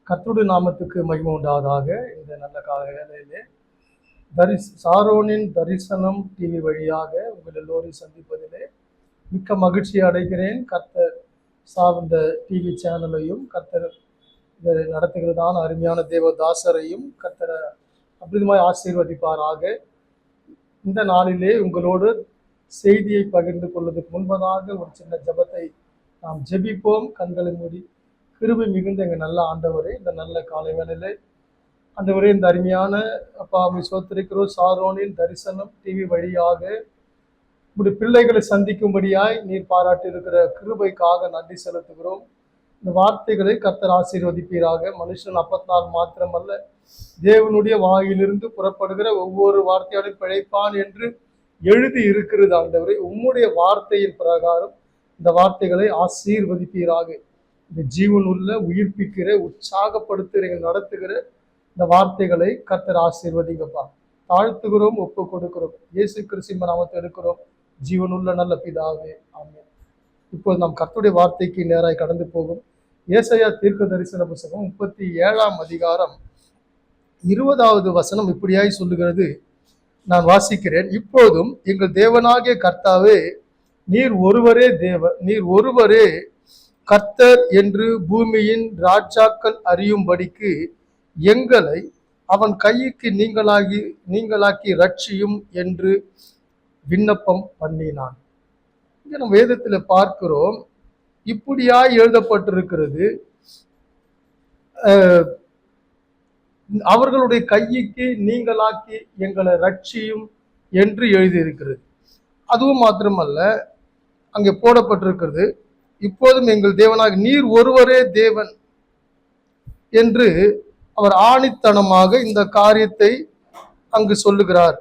கர்த்தருடைய நாமத்துக்கு மகிமை உண்டாவதாக. இந்த நல்ல கால வேளையிலே சாரோனின் தரிசனம் டிவி வழியாக உங்கள் எல்லோரையும் சந்திப்பதிலே மிக்க மகிழ்ச்சி அடைகிறேன். கர்த்தர் இந்த டிவி சேனலையும் கர்த்தர் இதை நடத்துகிறதான அருமையான தேவதாசரையும் கர்த்தரை அற்புதமாய் ஆசீர்வதிப்பாராக. இந்த நாளிலே உங்களோடு செய்தியை பகிர்ந்து கொள்வதற்கு முன்பதாக ஒரு சின்ன ஜெபத்தை நாம் ஜெபிப்போம். கண்களை மூடி. கிருபை மிகுந்த எங்கள் நல்ல ஆண்டவரே, இந்த நல்ல காலை வேளையிலே ஆண்டவரே, இந்த அருமையான அப்பா சோத்திரிக்கிறோம். சாரோனின் தரிசனம் டிவி வழியாக இப்படி பிள்ளைகளை சந்திக்கும்படியாய் நீர் பாராட்டி இருக்கிற கிருபைக்காக நன்றி செலுத்துகிறோம். இந்த வார்த்தைகளை கர்த்தர் ஆசீர்வதிப்பீராக. மனுஷன் அப்பத்தினால் மாத்திரமல்ல, தேவனுடைய வாயிலிருந்து புறப்படுகிற ஒவ்வொரு வார்த்தையோடும் பிழைப்பான் என்று எழுதி இருக்கிறது. ஆண்டவரே, உம்முடைய வார்த்தையின் பிரகாரம் இந்த வார்த்தைகளை ஆசீர்வதிப்பீராக. இந்த ஜீவன் உள்ள உயிர்ப்பிக்கிற உற்சாகப்படுத்துகிற நடத்துகிற இந்த வார்த்தைகளை கர்த்தர் ஆசீர்வதிங்கப்பா. தாழ்த்துகிறோம், ஒப்பு கொடுக்கிறோம். இயேசு கிறிஸ்து நாமத்தை எடுக்கிறோம், ஜீவனுள்ள நல்ல பிதாவே, ஆமென். இப்போது நாம் கர்த்தருடைய வார்த்தைக்கு நேராய் கடந்து போகும். ஏசாயா தீர்க்க தரிசன புத்தகம் 37ஆம் அதிகாரம் 20வது வசனம் இப்படியாய் சொல்லுகிறது. நான் வாசிக்கிறேன். இப்போதும் எங்கள் தேவனாகிய கர்த்தாவே, நீர் ஒருவரே தேவன், நீர் ஒருவரே கர்த்தர் என்று பூமியின் ராஜாக்கள் அறியும்படிக்கு எங்களை அவன் கைக்கு நீங்களாக்கி ரட்சியும் என்று விண்ணப்பம் பண்ணினான். இங்க நம்ம வேதத்துல பார்க்கிறோம், இப்படியாய் எழுதப்பட்டிருக்கிறது. அவர்களுடைய கைக்கு நீங்களாக்கி எங்களை ரட்சியும் என்று எழுதியிருக்கிறது. அதுவும் மாத்திரமல்ல, அங்கே போடப்பட்டிருக்கிறது, இப்போதும் எங்கள் தேவனாக நீர் ஒருவரே தேவன் என்று அவர் ஆணித்தனமாக இந்த காரியத்தை அங்கு சொல்லுகிறார்.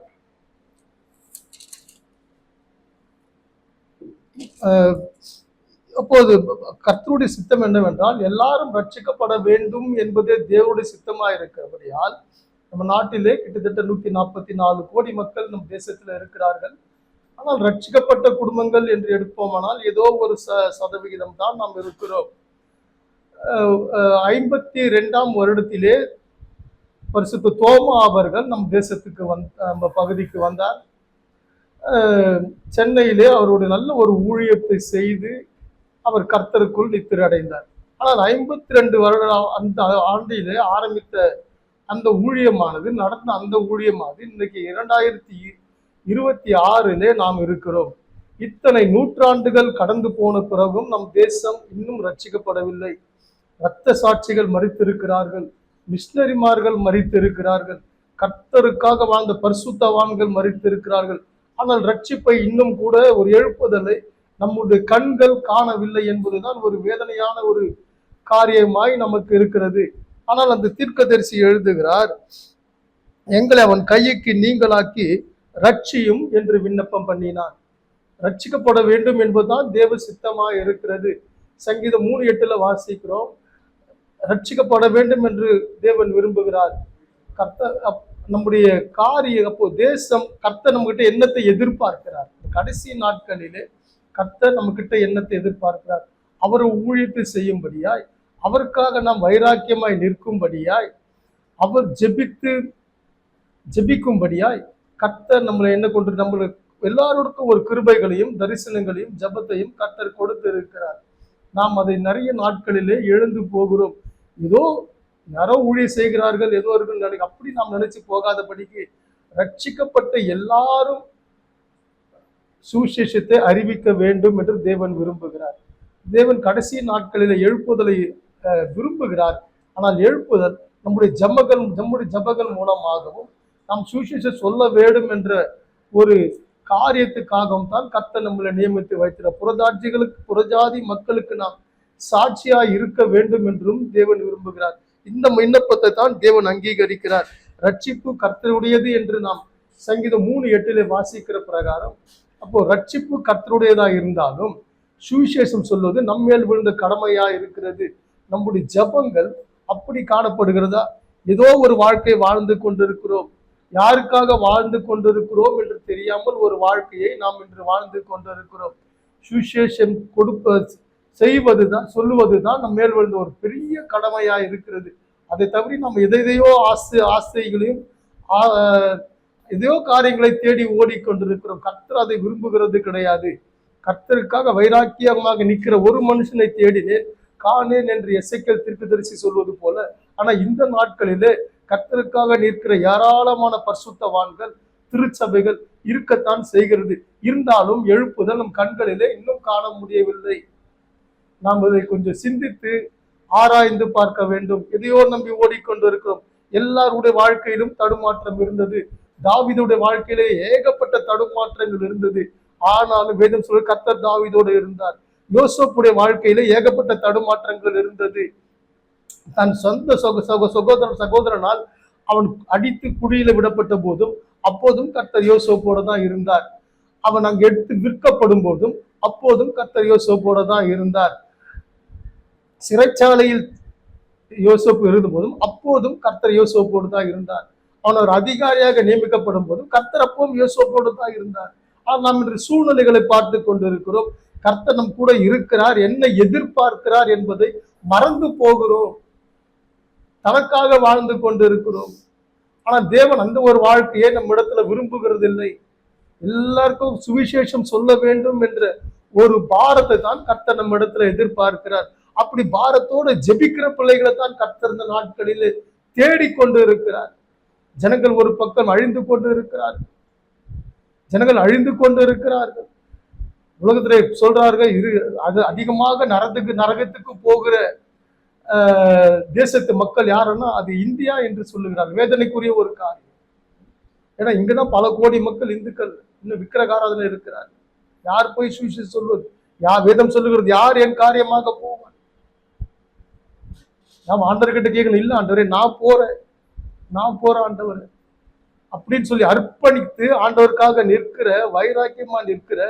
அப்போது கர்த்தருடைய சித்தம் என்னவென்றால், எல்லாரும் ரட்சிக்கப்பட வேண்டும் என்பதே தேவனுடைய சித்தமாக இருக்கிறபடியால் நம்ம நாட்டிலே கிட்டத்தட்ட 144 கோடி மக்கள் நம் தேசத்தில் இருக்கிறார்கள். ஆனால் ரட்சிக்கப்பட்ட குடும்பங்கள் என்று எடுப்போமானால் ஏதோ ஒரு சதவிகிதம் தான் நாம் இருக்கிறோம். 52ஆம் வருடத்திலே பரிசுத்த தோமா அவர்கள் நம் தேசத்துக்கு நம்ம பகுதிக்கு வந்தார். சென்னையிலே அவருடைய நல்ல ஒரு ஊழியத்தை செய்து அவர் கர்த்தருக்குள் நித்திரடைந்தார். ஆனால் 52 வருட அந்த ஆண்டிலே ஆரம்பித்த அந்த ஊழியமானது, நடந்த அந்த ஊழியமானது இன்னைக்கு 2026 நாம் இருக்கிறோம். இத்தனை நூற்றாண்டுகள் கடந்து போன பிறகும் நம் தேசம் இன்னும் ரட்சிக்கப்படவில்லை. இரத்த சாட்சிகள் மரித்திருக்கிறார்கள், மிஷனரிமார்கள் மரித்திருக்கிறார்கள், கர்த்தருக்காக வாழ்ந்த பரிசுத்தவான்கள் மரித்திருக்கிறார்கள். ஆனால் ரட்சிப்பை இன்னும் கூட ஒரு எழுப்புதலை நம்முடைய கண்கள் காணவில்லை என்பதுதான் ஒரு வேதனையான ஒரு காரியமாய் நமக்கு இருக்கிறது. ஆனால் அந்த தீர்க்கதரிசி எழுதுகிறார், எங்களை அவன் கைக்கு நீங்களாக்கி ரட்சியும் என்று விண்ணப்பம் பண்ணினான். ரட்சிக்கப்பட வேண்டும் என்பதுதான் தேவ சித்தமாக இருக்கிறது. சங்கீதம் 3:8 வாசிக்கிறோம், ரட்சிக்கப்பட வேண்டும் என்று தேவன் விரும்புகிறார். கர்த்தர் நம்முடைய காரியம், அப்போ தேசம், கர்த்தர் நம்ம கிட்ட என்னத்தை எதிர்பார்க்கிறார்? கடைசி நாட்களிலே கர்த்தர் நம்ம கிட்ட என்னத்தை எதிர்பார்க்கிறார்? அவர் ஊழியத்தை செய்யும்படியாய், அவருக்காக நாம் வைராக்கியமாய் நிற்கும்படியாய், அவர் ஜெபிக்கும்படியாய் கர்த்தர் நம்மளை என்ன கொண்டு நம்மளுக்கு எல்லாருக்கும் ஒரு கிருபைகளையும் தரிசனங்களையும் ஜபத்தையும் கர்த்தர் கொடுத்து இருக்கிறார். நாம் அதை நிறைய நாட்களிலே எழுந்து போகிறோம். ஏதோ யாரோ ஊழியம் செய்கிறார்கள், ஏதோ இருக்கு அப்படி நாம் நினைச்சு போகாதபடிக்கு ரட்சிக்கப்பட்ட எல்லாரும் சுவிசேஷத்தை அறிவிக்க வேண்டும் என்று தேவன் விரும்புகிறார். தேவன் கடைசி நாட்களில் எழுப்புதலை விரும்புகிறார். ஆனால் எழுப்புதல் நம்முடைய ஜபங்கள் மூலமாகவும் நாம் சுவிசேஷம் சொல்ல வேண்டும் என்ற ஒரு காரியத்துக்காகவும் தான் கர்த்தர் நம்மளை நியமித்து வைத்திருக்கிற புறஜாதி மக்களுக்கு நாம் சாட்சியாய் இருக்க வேண்டும் என்றும் தேவன் விரும்புகிறார். இந்த விண்ணப்பத்தை தான் தேவன் அங்கீகரிக்கிறார். ரட்சிப்பு கர்த்தருடையது என்று நாம் சங்கீதம் 3:8 வாசிக்கிற பிரகாரம், அப்போ ரட்சிப்பு கர்த்தருடையதா இருந்தாலும் சுவிசேஷம் சொல்வது நம்மேல் விழுந்த கடமையா இருக்கிறது. நம்முடைய ஜபங்கள் அப்படி காணப்படுகிறதா? ஏதோ ஒரு வாழ்க்கை வாழ்ந்து கொண்டிருக்கிறோம், யாருக்காக வாழ்ந்து கொண்டிருக்கிறோம் என்று தெரியாமல் ஒரு வாழ்க்கையை நாம் இன்று வாழ்ந்து கொண்டிருக்கிறோம். சுவிசேஷம் செய்வதுதான், சொல்லுவதுதான் நம்ம மேல் விழுந்த ஒரு பெரிய கடமையா இருக்கிறது. அதை தவிர நம்ம எதையோ ஆசைகளையும் எதையோ காரியங்களை தேடி ஓடிக்கொண்டிருக்கிறோம். கர்த்தர் அதை விரும்புகிறது கிடையாது. கர்த்தருக்காக வைராக்கியமாக நிற்கிற ஒரு மனுஷனை தேடினேன் காணேன் என்று எசேக்கியேல் தீர்க்கதரிசி சொல்வது போல. ஆனா இந்த நாட்களிலே கர்த்தருக்காக நிற்கிற ஏராளமான பரிசுத்தவான்கள் திருச்சபைகள் இருக்கத்தான் செய்கிறது. இருந்தாலும் எழுப்புதல் நம் கண்களிலே இன்னும் காண முடியவில்லை. நாம் இதை கொஞ்சம் சிந்தித்து ஆராய்ந்து பார்க்க வேண்டும். எதையோ நம்பி ஓடிக்கொண்டு இருக்கிறோம். எல்லாருடைய வாழ்க்கையிலும் தடுமாற்றம் இருந்தது. தாவீதுடைய வாழ்க்கையிலே ஏகப்பட்ட தடுமாற்றங்கள் இருந்தது. ஆனாலும் வேதம் சொல்ல கர்த்தர் தாவீதோடு இருந்தார். யோசேப்புடைய வாழ்க்கையிலே ஏகப்பட்ட தடுமாற்றங்கள் இருந்தது. தன் சொந்த சகோதரனால் அவன் அடித்து குழியில விடப்பட்ட போதும் அப்போதும் கர்த்தர் யோசேப்போட தான் இருந்தார். அவன் அங்கு எடுத்து விற்கப்படும் போதும் அப்போதும் கர்த்தர் யோசேப்போட தான் இருந்தார். சிறைச்சாலையில் யோசேப்பு இருந்த போதும் அப்போதும் கர்த்தர் யோசேப்போடு தான் இருந்தார். அவன் ஒரு அதிகாரியாக நியமிக்கப்படும் போதும் கர்த்தர் அப்பவும் யோசேப்போடு தான் இருந்தார். ஆனால் நாம் இன்று சூழ்நிலைகளை பார்த்து கொண்டிருக்கிறோம். கர்த்தர் நம் கூட இருக்கிறார், என்ன எதிர்பார்க்கிறார் என்பதை மறந்து போகிறோம். தனக்காக வாழ்ந்து கொண்டிருக்கிறோம். ஆனால் தேவன் அந்த ஒரு வாழ்க்கையை நம்ம இடத்துல விரும்புகிறது இல்லை. எல்லாருக்கும் சுவிசேஷம் சொல்ல வேண்டும் என்ற ஒரு பாரத்தை தான் கர்த்தர் நம்ம இடத்துல எதிர்பார்க்கிறார். அப்படி பாரத்தோடு ஜெபிக்கிற பிள்ளைகளை தான் கர்த்தர் இந்த நாட்களில் தேடிக்கொண்டு இருக்கிறார். ஜனங்கள் ஒரு பக்கம் அழிந்து கொண்டு இருக்கிறார்கள். ஜனங்கள் அழிந்து கொண்டு இருக்கிறார்கள். உலகத்திலே சொல்றார்கள் அது அதிகமாக நரகத்துக்கு போகிற தேசத்து மக்கள் யாருன்னா அது இந்தியா என்று சொல்லுகிறார்கள். வேதனைக்குரிய ஒரு காரியம். ஏன்னா இங்கதான் பல கோடி மக்கள் இந்துக்கள் இன்னும் விக்கிரகாராதனை இருக்கிறார். யார் போய் சுவிசேஷம் சொல்வது? வேதம் சொல்லுகிறது யார் என் காரியமாக போவான்? நாம் ஆண்டவர்கிட்ட கேட்கணும். இல்ல ஆண்டவரே நான் போறேன் ஆண்டவர் அப்படின்னு சொல்லி அர்ப்பணித்து ஆண்டவருக்காக நிற்கிற வைராக்கியமா நிற்கிற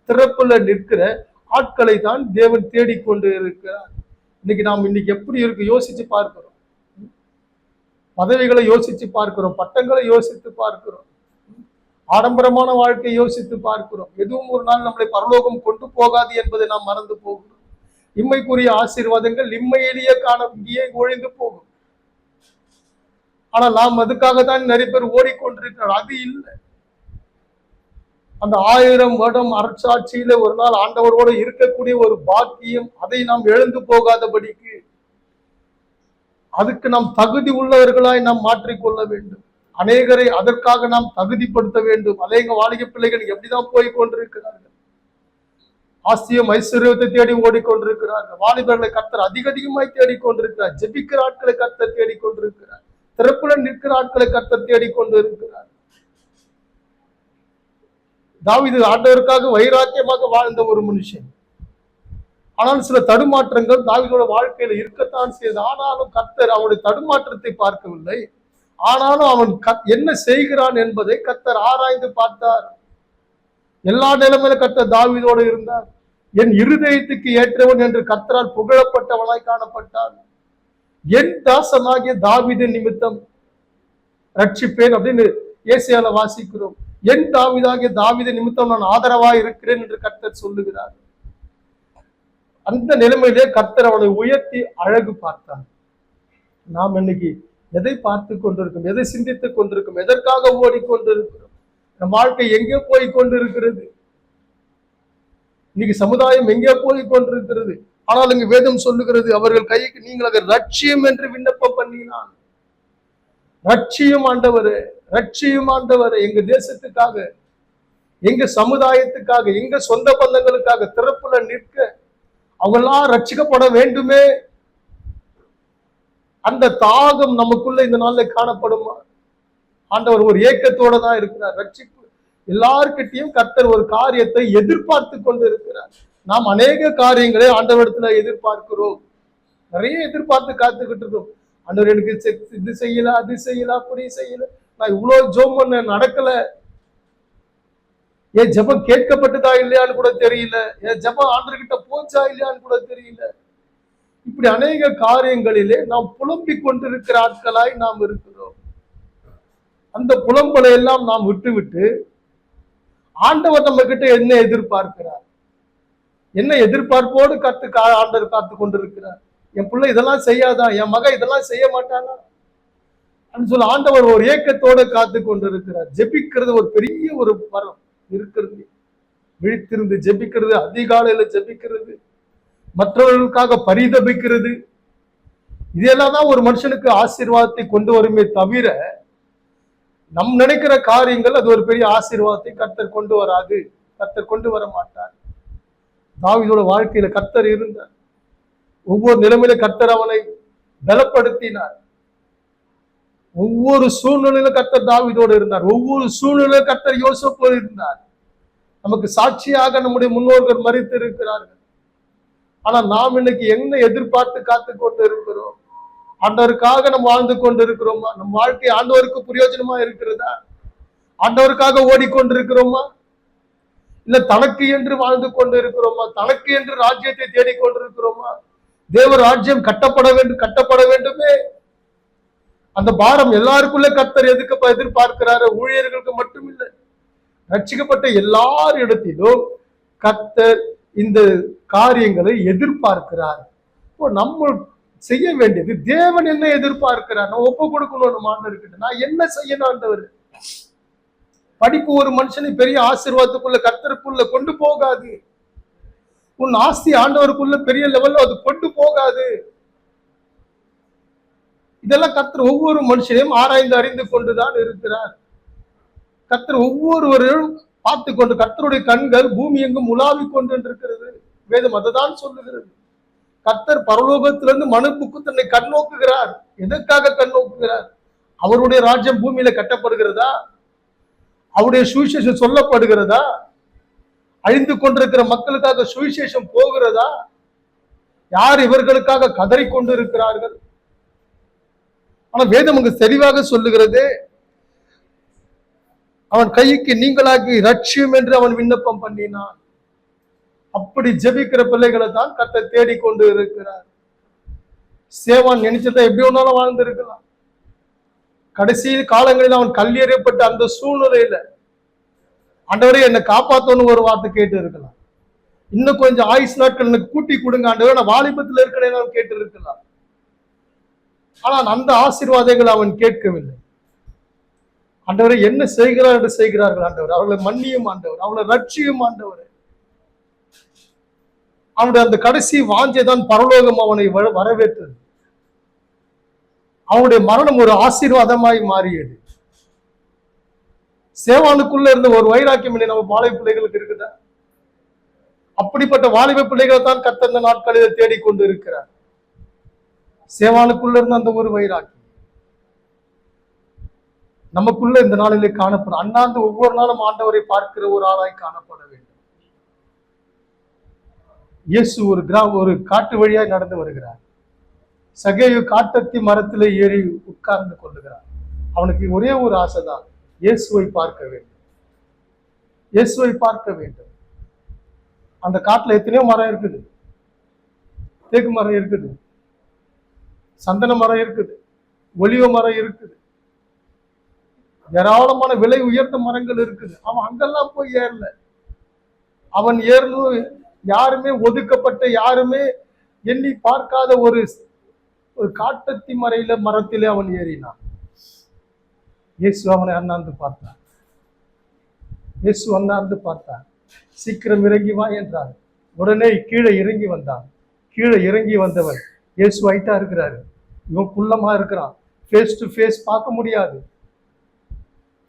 திறப்புல நிற்கிற ஆட்களை தான் தேவன் தேடிக்கொண்டு இருக்கிறார். இன்னைக்கு எப்படி இருக்கு யோசிச்சு பார்க்கிறோம். பதவிகளை யோசிச்சு பார்க்கிறோம், பட்டங்களை யோசித்து பார்க்கிறோம், ஆடம்பரமான வாழ்க்கையை யோசித்து பார்க்கிறோம். எதுவும் ஒரு நாள் நம்மளை பரலோகம் கொண்டு போகாது என்பதை நாம் மறந்து போகிறோம். இம்மைக்குரிய ஆசீர்வாதங்கள் இம்மையிலேயே இங்கேயே ஒழிந்து போகும். ஆனா நாம் அதுக்காக தான் நிறைய பேர் ஓடிக்கொண்டிருக்கிறார். அது இல்லை. அந்த 1000 வருடம் அரசாட்சியில ஒரு நாள் ஆண்டவரோடு இருக்கக்கூடிய ஒரு பாக்கியம், அதை நாம் எழுந்து போகாதபடிக்கு அதுக்கு நாம் தகுதி உள்ளவர்களாய் நாம் மாற்றிக்கொள்ள வேண்டும். அநேகரை அதற்காக நாம் தகுதிப்படுத்த வேண்டும். அநேக வாலிப பிள்ளைகள் எப்படிதான் போய் கொண்டிருக்கிறார்கள். ஆஸ்தியம் ஐஸ்வர்யத்தை தேடி ஓடிக்கொண்டிருக்கிறார்கள். வாலிபர்களை கர்த்தர் அதிகமாய் தேடிக்கொண்டிருக்கிறார். ஜெபிக்கிற ஆட்களை கர்த்தர் தேடிக்கொண்டிருக்கிறார். திறப்புல நிற்கிற ஆட்களை கர்த்தர் தேடிக்கொண்டு இருக்கிறார். தாவீது ஆண்டவருக்காக வைராக்கியமாக வாழ்ந்த ஒரு மனுஷன். ஆனால் சில தடுமாற்றங்கள் தாவீதோட வாழ்க்கையில இருக்கத்தான் செய்தது. ஆனாலும் கர்த்தர் அவனுடைய தடுமாற்றத்தை பார்க்கவில்லை. ஆனாலும் அவன் என்ன செய்கிறான் என்பதை கர்த்தர் ஆராய்ந்து பார்த்தார். எல்லா நிலைமையில கர்த்தர் தாவீதோடு இருந்தார். என் இருதயத்துக்கு ஏற்றவன் என்று கர்த்தரால் புகழப்பட்டவனாய் காணப்பட்டான். என் தாசனாகிய தாவீதின் நிமித்தம் ரட்சிப்பேன் அப்படின்னு ஏசாயால வாசிக்கிறோம். என் தாவீதாகிய தாவீதின் நிமித்தம் நான் ஆதரவாய் இருக்கிறேன் என்று கர்த்தர் சொல்லுகிறார். அந்த நிலைமையிலே கர்த்தர் அவனை உயர்த்தி அழகு பார்த்தார். நாம் இன்னைக்கு எதை பார்த்து கொண்டிருக்கோம்? எதை சிந்தித்துக் கொண்டிருக்கோம்? எதற்காக ஓடிக்கொண்டிருக்கிறோம்? நம் வாழ்க்கை எங்கே போய் கொண்டிருக்கிறது? இன்னைக்கு சமுதாயம் எங்கே போய் கொண்டிருக்கிறது? ஆனால் இங்கு வேதம் சொல்லுகிறது, அவர்கள் கைக்கு நீங்கள் அதை ரட்சியம் என்று விண்ணப்பம் பண்ணினான். ரட்சியும் ஆண்டவரே, ரட்சியும் ஆண்டவரே, எங்க தேசத்துக்காக, எங்க சமுதாயத்துக்காக, எங்க சொந்த பந்தங்களுக்காக திறப்புல நிற்க அவங்கெல்லாம் ரட்சிக்கப்பட வேண்டுமே. அந்த தாகம் நமக்குள்ள இந்த நாள்ல காணப்படுமா? ஆண்டவர் ஒரு ஏக்கத்தோட தான் இருக்கிறார். ரட்சிப்பு எல்லார்கிட்டையும் கர்த்தர் ஒரு காரியத்தை எதிர்பார்த்து கொண்டு இருக்கிறார். நாம் அநேக காரியங்களை ஆண்டவரிடத்துல எதிர்பார்க்கிறோம். நிறைய எதிர்பார்த்து காத்துக்கிட்டு இருக்கோம். ஆண்டவர் எனக்கு இது செய்யல, அது செய்யல, அப்படி செய்யல, நான் இவ்வளவு ஜெபம் பண்ண நடக்கல, என் ஜெபம் கேட்கப்பட்டதா இல்லையான்னு கூட தெரியல, என் ஜெபம் ஆண்டவர்கிட்ட போச்சா இல்லையான்னு கூட தெரியல. இப்படி அநேக காரியங்களிலே நாம் புலம்பிக் கொண்டிருக்கிற ஆட்களாய் நாம் இருக்கிறோம். அந்த புலம்பலை எல்லாம் நாம் விட்டு ஆண்டவர் நம்ம கிட்ட என்ன எதிர்பார்க்கிறார், என்ன எதிர்பார்ப்போடு ஆண்டவர் காத்து கொண்டிருக்கிறார். என் பிள்ளை இதெல்லாம் செய்யாதா, என் மகன் இதெல்லாம் செய்ய மாட்டானா அப்படின்னு சொல்லி ஆண்டவர் ஒரு ஏக்கத்தோட காத்து கொண்டு இருக்கிறார். ஜெபிக்கிறது ஒரு பெரிய ஒரு வரம் இருக்கிறது. விழித்திருந்து ஜெபிக்கிறது, அதிகாலையில ஜெபிக்கிறது, மற்றவர்களுக்காக பரிதபிக்கிறது, இதெல்லாம் தான் ஒரு மனுஷனுக்கு ஆசீர்வாதத்தை கொண்டு வருமே தவிர நம் நினைக்கிற காரியங்கள் அது ஒரு பெரிய ஆசீர்வாதத்தை கர்த்தர் கொண்டு வராது. கர்த்தர் கொண்டு வர மாட்டார். தாவீதோட வாழ்க்கையில கர்த்தர் இருந்தார். ஒவ்வொரு நிலைமையில கர்த்தர் அவனை பலப்படுத்தினார். ஒவ்வொரு சூழ்நிலையில கர்த்தர் தாவீதோடு இருந்தார். ஒவ்வொரு சூழ்நிலையில கர்த்தர் யோசேப்போடு இருந்தார். நமக்கு சாட்சியாக நம்முடைய முன்னோர்கள் மரித்து இருக்கிறார்கள். ஆனா நாம் இன்னைக்கு என்ன எதிர்பார்த்து காத்து கொண்டு இருக்கிறோம்? ஆண்டவருக்காக நம்ம வாழ்ந்து கொண்டு இருக்கிறோமா? நம் வாழ்க்கை ஆண்டவருக்கு பிரயோஜனமா இருக்கிறதா? ஆண்டவருக்காக ஓடிக்கொண்டிருக்கிறோமா? இல்ல தனக்கு என்று வாழ்ந்து கொண்டு இருக்கிறோமா? தனக்கு என்று ராஜ்யத்தை தேடிக்கொண்டிருக்கிறோமா? தேவ ராஜ்யம் கட்டப்பட வேண்டுமே. அந்த பாரம் எல்லாருக்குள்ள கர்த்தர் எதிர்பார்க்கிறாரு. ஊழியர்களுக்கு மட்டும் இல்லை, ரட்சிக்கப்பட்ட எல்லாரிடத்திலும் கர்த்தர் இந்த காரியங்களை எதிர்பார்க்கிறார். இப்போ நம்ம செய்ய வேண்டியது, தேவன் என்ன எதிர்பார்க்கிறார்? நான் ஒப்பு கொடுக்கணும் ஆண்டவர்கிட்ட. நான் என்ன செய்யணும் ஆண்டவர்? படிப்பு ஒரு மனுஷனை பெரிய ஆசீர்வாதத்துக்குள்ள கர்த்தருக்குள்ள கொண்டு போகாது. உன் ஆஸ்தி ஆண்டவருக்குள்ள பெரிய லெவல்ல அது கொண்டு போகாது. இதெல்லாம் கர்த்தர் ஒவ்வொரு மனுஷனையும் ஆராய்ந்து அறிந்து கொண்டுதான் இருக்கிறார். கர்த்தர் ஒவ்வொருவரும் பார்த்து கொண்டு, கர்த்தருடைய கண்கள் பூமி எங்கும் உலாவிக் கொண்டு இருக்கிறது. வேதம் அதுதான் சொல்லுகிறது. கர்த்தர் பரலோகத்திலிருந்து மனுப்புக்கு தன்னை கண்ணோக்குகிறார். எதற்காக கண்ணோக்குகிறார்? அவருடைய ராஜ்யம் பூமியில கட்டப்படுகிறதா? அவருடைய சுவிசேஷம் சொல்லப்படுகிறதா? அழிந்து கொண்டிருக்கிற மக்களுக்காக சுவிசேஷம் போகிறதா? யார் இவர்களுக்காக கதறி கொண்டு இருக்கிறார்கள்? ஆனா வேதம் அங்கு தெளிவாக சொல்லுகிறது, அவன் கைக்கு நீங்களாகி ரட்சியம் என்று அவன் விண்ணப்பம் பண்ணினான். அப்படி ஜெபிக்கிற பிள்ளைகளை தான் கர்த்தர் தேடிக்கொண்டு இருக்கிறார். சேவான் நினைச்சதை எப்படி ஒன்னாலும் வாழ்ந்து இருக்கலாம். கடைசி காலங்களில் அவன் கல்லெறியப்பட்ட அந்த சூழ்நிலையில ஆண்டவரே என்னை காப்பாத்தோன்னு ஒரு வார்த்தை கேட்டு இருக்கலாம். இன்னும் கொஞ்சம் ஆயுஷ் நாட்கள் எனக்கு கூட்டி கொடுங்க ஆண்டவரே, நான் வாலிபத்தில் இருக்கிறேன் கேட்டு இருக்கலாம். ஆனால் அந்த ஆசீர்வாதங்கள் அவன் கேட்கவில்லை. ஆண்டவரை என்ன செய்கிறார் என்று செய்கிறார்கள் ஆண்டவர், அவர்களை மன்னியும் ஆண்டவர், அவளை ரட்சியும் ஆண்டவர். அவனுடைய அந்த கடைசி வாஞ்சை தான் பரலோகம் அவனை வரவேற்றது. அவனுடைய மரணம் ஒரு ஆசீர்வாதமாய் மாறியது. சேவானுக்குள்ள இருந்த ஒரு வைராக்கியம் நம்ம வாலிப பிள்ளைகளுக்கு இருக்குதா? அப்படிப்பட்ட வாலிப பிள்ளைகளை தான் கர்த்தர் இந்த நாட்களில் தேடிக்கொண்டு இருக்கிறார். சேவானுக்குள்ள இருந்த அந்த ஒரு வைராக்கியம் நமக்குள்ள இந்த நாளிலே காணப்படும். அண்ணாந்து ஒவ்வொரு நாளும் ஆண்டவரை பார்க்கிற ஒரு ஆளாய் காணப்பட வேண்டும். இயேசு ஒரு காட்டு வழியாய் நடந்து வருகிறார். சகேயு காட்டத்தி மரத்திலே ஏறி உட்கார்ந்து கொள்ளுகிறார். அவனுக்கு ஒரே ஒரு ஆசைதான், இயேசுவை பார்க்க வேண்டும், இயேசுவை பார்க்க வேண்டும். அந்த காட்டுல எத்தனையோ மரம் இருக்குது, தேக்கு மரம் இருக்குது, சந்தன மரம் இருக்குது, ஒலிவ மரம் இருக்குது, ஏராளமான விலை உயர்ந்த மரங்கள் இருக்குது. அவன் அங்கெல்லாம் போய் ஏறல. அவன் ஏறணும் யாருமே ஒதுக்கப்பட்ட, யாருமே எண்ணி பார்க்காத ஒரு காட்டத்தி மரத்திலே அவன் ஏறினான். இயேசு அவனை அண்ணாந்து பார்த்தார். இயேசு அண்ணாந்து பார்த்தார். சீக்கிரம் இறங்கி வா என்றார். உடனே கீழே இறங்கி வந்தான். கீழே இறங்கி வந்தவன் இயேசு ஹைட்டா இருக்கிறாரு, இவன் குள்ளமா இருக்கிறான். ஃபேஸ் டு ஃபேஸ் பார்க்க முடியாது,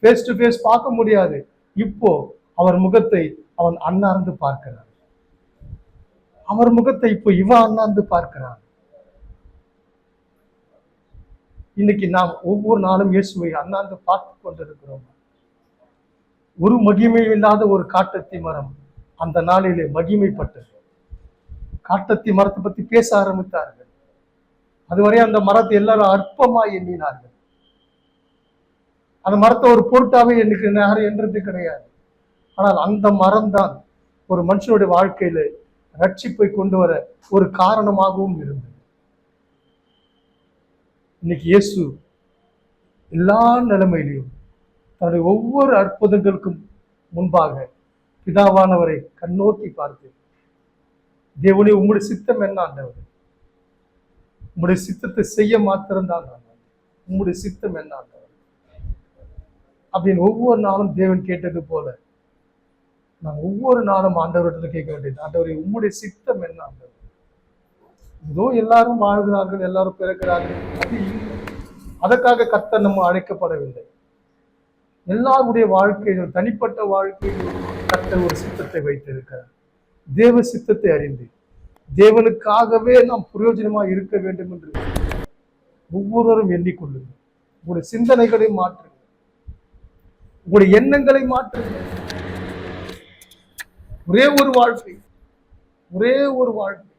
ஃபேஸ் டு ஃபேஸ் பார்க்க முடியாது. இப்போ அவர் முகத்தை அவன் அண்ணாந்து பார்க்கிறான். அவர் முகத்தை இப்போ இவன் அண்ணாந்து பார்க்கிறான். இன்னைக்கு நாம் ஒவ்வொரு நாளும் இயேசுவை அண்ணாந்து பார்த்து கொண்டிருக்கிறோம். ஒரு மகிமை இல்லாத ஒரு காட்டத்தி மரம் அந்த நாளிலே மகிமைப்பட்டது. காட்டத்தி மரத்தை பத்தி பேச ஆரம்பித்தார்கள். அதுவரை அந்த மரத்தை எல்லாரும் அற்பமாய் எண்ணினார்கள். அந்த மரத்தை ஒரு பொருட்டாவே எனக்கு யாரும் என்றது கிடையாது. ஆனால் அந்த மரம் தான் ஒரு மனுஷனுடைய வாழ்க்கையில ரட்சிப்பை கொண்டு வர ஒரு காரணமாகவும் இருந்தது. இன்னைக்கு இயேசு எல்லா நிலைமையிலையும் தன்னுடைய ஒவ்வொரு அற்புதங்களுக்கும் முன்பாக பிதாவானவரை கண்ணோக்கி பார்த்து, தேவனே உங்களுடைய சித்தம் என்ன ஆண்டவர், உங்களுடைய சித்தத்தை செய்ய மாத்திரம்தான் நான் வந்தேன். உங்களுடைய சித்தம் என்ன அப்படின்னு ஒவ்வொரு நாளும் தேவன் கேட்டது போல நான் ஒவ்வொரு நாளும் ஆண்டவரிடத்துல கேட்க வேண்டியது, ஆண்டவரே உங்களுடைய சித்தம் என்ன ஆண்டவர்? இதோ எல்லாரும் வாழ்கிறார்கள், எல்லாரும் பிறக்கிறார்கள், அது இல்லை. அதற்காக கர்த்தர் நம்ம அழைக்கப்படவில்லை. எல்லாருடைய வாழ்க்கையிலும் தனிப்பட்ட வாழ்க்கையில் கர்த்தர் ஒரு சித்தத்தை வைத்திருக்கிறார். தேவ சித்தத்தை அறிந்து தேவனுக்காகவே நாம் பிரயோஜனமாக இருக்க வேண்டும் என்று ஒவ்வொருவரும் எண்ணிக்கொள்ளுங்கள். உங்களுடைய சிந்தனைகளை மாற்றுங்கள், உங்களுடைய எண்ணங்களை மாற்றுங்கள். ஒரே ஒரு வாழ்க்கை, ஒரே ஒரு வாழ்க்கை.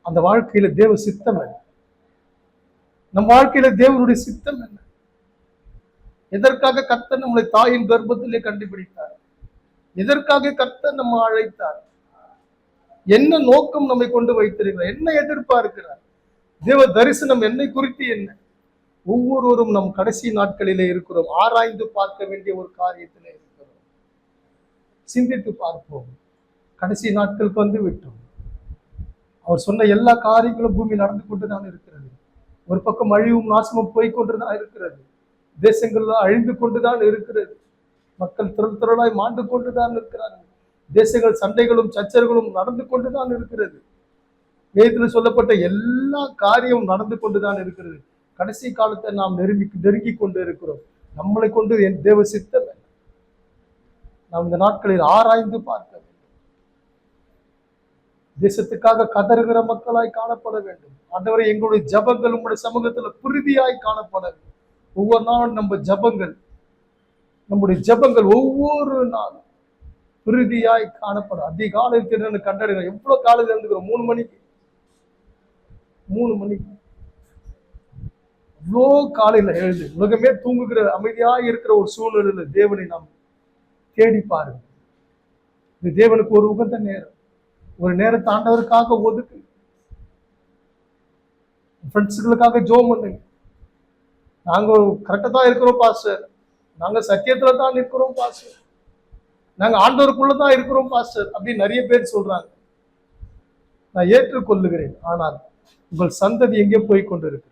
அந்த வாழ்க்கையில தேவ சித்தம் என்ன? நம் வாழ்க்கையில தேவனுடைய சித்தம் என்ன? எதற்காக கர்த்தர் நம்மளை தாயின் கர்ப்பத்திலே கண்டுபிடித்தார்? எதற்காக கர்த்தர் நம்ம அழைத்தார்? என்ன நோக்கம் நம்மை கொண்டு வைத்திருக்கிறார்? என்ன எதிர்பார்க்கிறார்? தேவ தரிசனம் என்னை குறித்து என்ன? ஒவ்வொருவரும் நம் கடைசி நாட்களிலே இருக்கிறோம். ஆராய்ந்து பார்க்க வேண்டிய ஒரு காரியத்திலே இருக்கிறோம். சிந்தித்து பார்ப்போம். கடைசி நாட்களுக்கு வந்து விட்டோம். அவர் சொன்ன எல்லா காரியங்களும் பூமி நடந்து கொண்டுதான் இருக்கிறது. ஒரு பக்கம் அழிவும் நாசமும் போய்கொண்டுதான் இருக்கிறது. தேசங்கள்ல அழிந்து கொண்டுதான் இருக்கிறது. மக்கள் திரளாய் மாண்டு கொண்டுதான் இருக்கிறார்கள். தேசங்கள் சண்டைகளும் சச்சரவுகளும் நடந்து கொண்டுதான் இருக்கிறது. வேதத்தில் சொல்லப்பட்ட எல்லா காரியமும் நடந்து கொண்டுதான் இருக்கிறது. கடைசி காலத்தை நாம் நெருங்கி கொண்டு இருக்கிறோம். நம்மளை கொண்டு என் தேவ சித்தம் என்ன? நாம் இந்த நாட்களில் ஆராய்ந்து பார்க்க வேண்டும். தேசத்துக்காக கதறுகிற மக்களாய் காணப்பட வேண்டும். ஆண்டவரே எங்களுடைய ஜபங்கள் உங்களுடைய சமூகத்துல புரிதியாய் காணப்பட வேண்டும். ஒவ்வொரு நாளும் நம்முடைய ஜபங்கள் ஒவ்வொரு நாளும் புரிதியாய் காணப்படும். அதிகாலையில் திடீர்னு கண்டறிங்க. எவ்வளவு காலையில் இருந்துக்கிறோம்? 3 மணிக்கு இவ்வளோ காலையில எழுது உலகமே தூங்குகிற அமைதியாக இருக்கிற ஒரு சூழ்நிலையில தேவனை நாம் தேடி பாருங்க. இந்த தேவனுக்கு ஒரு உகந்த நேரம், ஒரு நேரத்தை ஆண்டவருக்காக ஒதுக்கு. ஃப்ரெண்ட்ஸுகளுக்காக ஜோம் பண்ணுங்க. நாங்க கரெக்டா தான் இருக்கிறோம் பாஸ்டர், நாங்க சத்தியத்துல தான் இருக்கிறோம் பாஸ்டர், நாங்க ஆண்டவருக்குள்ளதான் இருக்கிறோம் பாஸ்டர் அப்படின்னு நிறைய பேர் சொல்றாங்க. நான் ஏற்றுக்கொள்ளுகிறேன். ஆனால் உங்கள் சந்ததி எங்கே போய் கொண்டிருக்கு?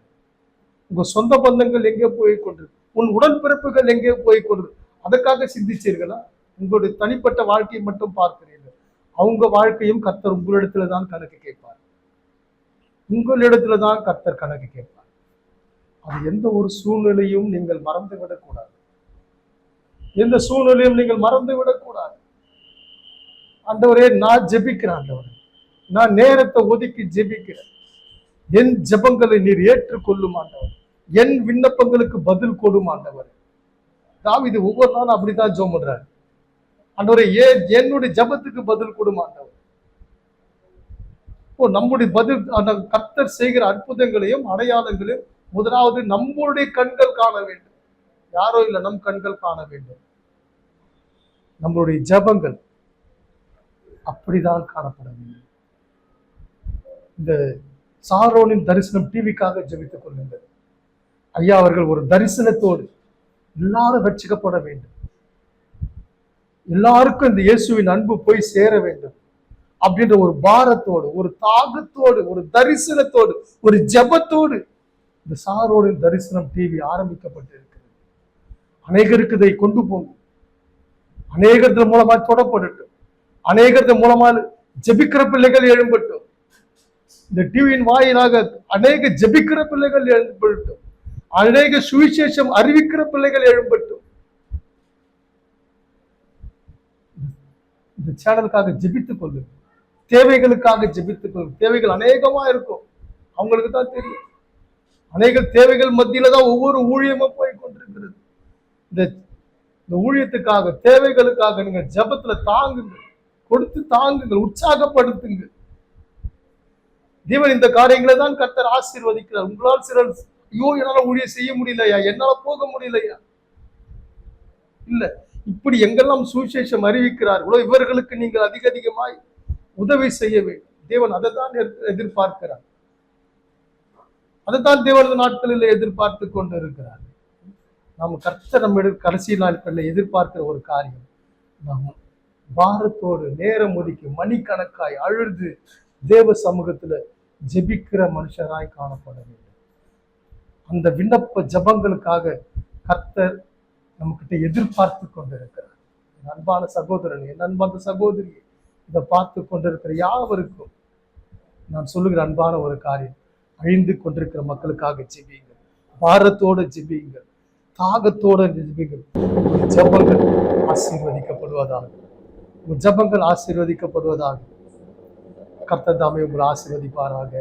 உங்க சொந்த பந்தங்கள் எங்கே போய் கொண்டிருக்கு? உன் உடன்பிறப்புகள் எங்கே போய் கொண்டிருக்கு? அதற்காக சிந்திச்சீர்களா? உங்களுடைய தனிப்பட்ட வாழ்க்கையை மட்டும் பார்க்கிறீர்கள். அவங்க வாழ்க்கையும் கர்த்தர் உங்களிடத்துல தான் கணக்கு கேட்பார். உங்களிடத்துல தான் கர்த்தர் கணக்கு கேட்பார். அது எந்த ஒரு சூழ்நிலையும் நீங்கள் மறந்து விடக்கூடாது. எந்த சூழ்நிலையும் நீங்கள் மறந்து விடக்கூடாது. ஆண்டவரே நான் ஜெபிக்கிறேன், ஆண்டவரே நான் நேரத்தை ஒதுக்கி ஜெபிக்கிறேன். என் ஜெபங்களை நீர் ஏற்றுக்கொள்ளும் ஆண்டவர். என் விண்ணப்பங்களுக்கு பதில் கொடும் ஆண்டவர். தாவீது ஒவ்வொரு நாளும் அப்படித்தான் ஜெபம் பண்றாரு. ஆண்டவரே என்னுடைய ஜெபத்துக்கு பதில் கொடும் ஆண்டவர். நம்முடைய பதில் கர்த்தர் செய்கிற அற்புதங்களையும் அடையாளங்களையும் முதலாவது நம்முடைய கண்கள் காண வேண்டும். யாரோ இல்லை, நம் கண்கள் காண வேண்டும். நம்மளுடைய ஜெபங்கள் அப்படிதான் காணப்பட வேண்டும். இந்த சாரோனின் தரிசனம் டிவிக்காக ஜெபித்துக் கொள்ளுங்கள். ஐயா அவர்கள் ஒரு தரிசனத்தோடு எல்லாரும் ரட்சிக்கப்பட வேண்டும், எல்லாருக்கும் இந்த இயேசுவின் அன்பு போய் சேர வேண்டும் அப்படின்ற ஒரு பாரத்தோடு, ஒரு தாகத்தோடு, ஒரு தரிசனத்தோடு, ஒரு ஜெபத்தோடு இந்த சாரோனின் தரிசனம் டிவி ஆரம்பிக்கப்பட்டிருக்கிறது. அநேகருக்கு இதை கொண்டு போகும். அநேகத்தின் மூலமா தொடப்படட்டும். அநேகத்தின் மூலமா ஜெபிக்கிற பிள்ளைகள் எழும்பட்டும். இந்த டிவியின் வாயிலாக அநேக ஜெபிக்கிற பிள்ளைகள் எழும்பட்டும். அநேக சுவிசேஷம் அறிவிக்கிற பிள்ளைகள் எழும்பட்டும். இந்த சேனலுக்காக ஜெபித்துக் கொள்ளுங்க. தேவைகளுக்காக ஜெபித்துக் கொள்ளுங்க. தேவைகள் அநேகமா இருக்கும், அவங்களுக்கு தான் தெரியும். அநேக தேவைகள் மத்தியில தான் ஒவ்வொரு ஊழியமும் போய் கொண்டிருக்கிறது. இந்த ஊழியத்துக்காக, தேவைகளுக்காக நீங்க ஜெபத்துல தாங்குங்க, கொடுத்து தாங்குங்கள், உற்சாகப்படுத்துங்க. தேவன் இந்த காரியங்களை தான் கர்த்தர் ஆசீர்வதிக்கிறார். உங்களால் சிலர் ஐயோ என்னால ஊழியம் செய்ய முடியலையா, என்னால போக முடியலையா, இல்ல இப்படி எங்கெல்லாம் சுவிசேஷம் அறிவிக்கிறார்களோ இவர்களுக்கு நீங்கள் அதிகமாய் உதவி செய்ய வேண்டும். தேவன் அதை தான் எதிர்பார்க்கிறார். அதைத்தான் தேவனது நாட்களில் எதிர்பார்த்து கொண்டு இருக்கிறார். நாம் கர்த்தர் நம்ம கடைசி நாட்களில் எதிர்பார்க்கிற ஒரு காரியம், நாம் பாரத்தோடு நேரம் ஒதுக்கி மணிக்கணக்காய் அழுது தேவ சமூகத்துல ஜெபிக்கிற மனுஷராய் காணப்பட வேண்டும். அந்த விண்ணப்ப ஜபங்களுக்காக கர்த்தர் நம்மகிட்ட எதிர்பார்த்து கொண்டிருக்கிறார். என் அன்பான சகோதரன், என் அன்பான சகோதரி, இதை பார்த்து கொண்டிருக்கிற யாவருக்கும் நான் சொல்லுகிற அன்பான ஒரு காரியம், அழிந்து கொண்டிருக்கிற மக்களுக்காக ஜெபியுங்கள், பாரத்தோட ஜெபியுங்கள், தாகத்தோட ஜெபியுங்கள். உங்கள் ஜபங்கள் ஆசீர்வதிக்கப்படுவதாக, உங்கள் ஜபங்கள் ஆசீர்வதிக்கப்படுவதாக. கர்த்தர் தாமே உங்களை ஆசீர்வதிப்பாராக.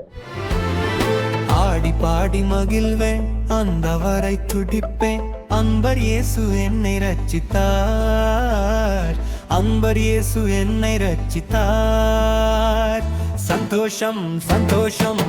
ஆடி பாடி மகிழ்வேன், அந்தவரை துடிப்பேன். அன்பர் இயேசு என்னை ரட்சித்தார், அன்பர் இயேசு என்னை ரட்சித்தார். சந்தோஷம் சந்தோஷம்